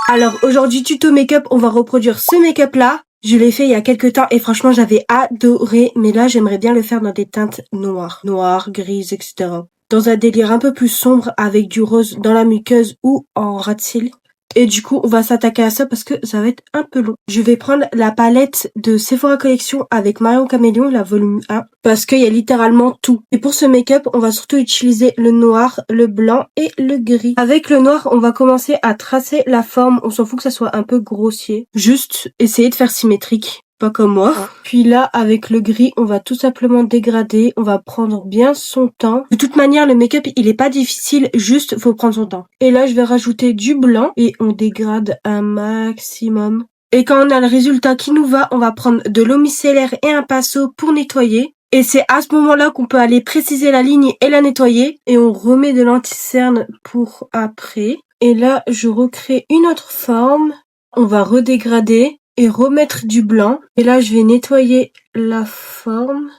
Alors aujourd'hui tuto make-up, on va reproduire ce make-up là. Je l'ai fait il y a quelques temps et franchement j'avais adoré. Mais là j'aimerais bien le faire dans des teintes noires, grises, etc. Dans un délire un peu plus sombre avec du rose dans la muqueuse ou en ras de cils. Et du coup on va s'attaquer à ça parce que ça va être un peu long. Je vais prendre la palette de Sephora Collection avec Marion Caméléon, la volume 1. Parce qu'il y a littéralement tout. Et pour ce make-up, on va surtout utiliser le noir, le blanc et le gris. Avec le noir, on va commencer à tracer la forme. On s'en fout que ça soit un peu grossier. Juste essayer de faire symétrique. Pas comme moi. Puis là, avec le gris, on va tout simplement dégrader. On va prendre bien son temps. De toute manière, le make-up, il est pas difficile. Juste, faut prendre son temps. Et là, je vais rajouter du blanc. Et on dégrade un maximum. Et quand on a le résultat qui nous va, on va prendre de l'eau micellaire et un pinceau pour nettoyer. Et c'est à ce moment-là qu'on peut aller préciser la ligne et la nettoyer. Et on remet de l'anti-cerne pour après. Et là, je recrée une autre forme. On va redégrader et remettre du blanc. Et là, je vais nettoyer la forme.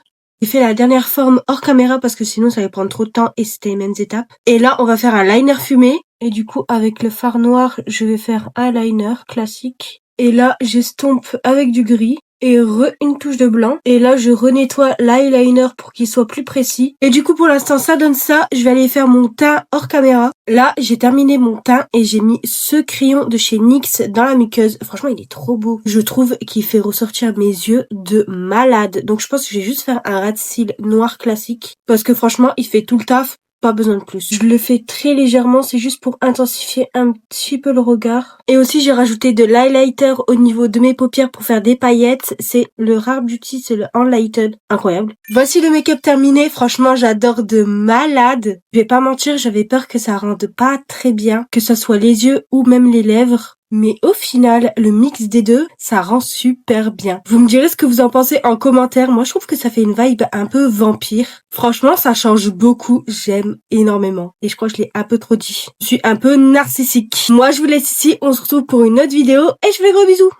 J'ai fait la dernière forme hors caméra parce que sinon ça allait prendre trop de temps et c'était les mêmes étapes. Et là, on va faire un liner fumé. Et du coup, avec le fard noir, je vais faire un liner classique. Et là, j'estompe avec du gris. Et une touche de blanc. Et là, je renettoie l'eyeliner pour qu'il soit plus précis. Et du coup, pour l'instant, ça donne ça. Je vais aller faire mon teint hors caméra. Là, j'ai terminé mon teint et j'ai mis ce crayon de chez NYX dans la muqueuse. Franchement, il est trop beau. Je trouve qu'il fait ressortir mes yeux de malade. Donc, je pense que je vais juste faire un ras de cils noir classique. Parce que franchement, il fait tout le taf. Pas besoin de plus. Je le fais très légèrement, c'est juste pour intensifier un petit peu le regard. Et aussi j'ai rajouté de l'highlighter au niveau de mes paupières pour faire des paillettes. C'est le Rare Beauty, c'est le Unlighted. Incroyable. Voici le make-up terminé. Franchement, j'adore de malade. Je vais pas mentir, j'avais peur que ça rende pas très bien, que ça soit les yeux ou même les lèvres. Mais au final, le mix des deux, ça rend super bien. Vous me direz ce que vous en pensez en commentaire. Moi, je trouve que ça fait une vibe un peu vampire. Franchement, ça change beaucoup. J'aime énormément. Et je crois que je l'ai un peu trop dit. Je suis un peu narcissique. Moi, je vous laisse ici. On se retrouve pour une autre vidéo. Et je vous fais gros bisous.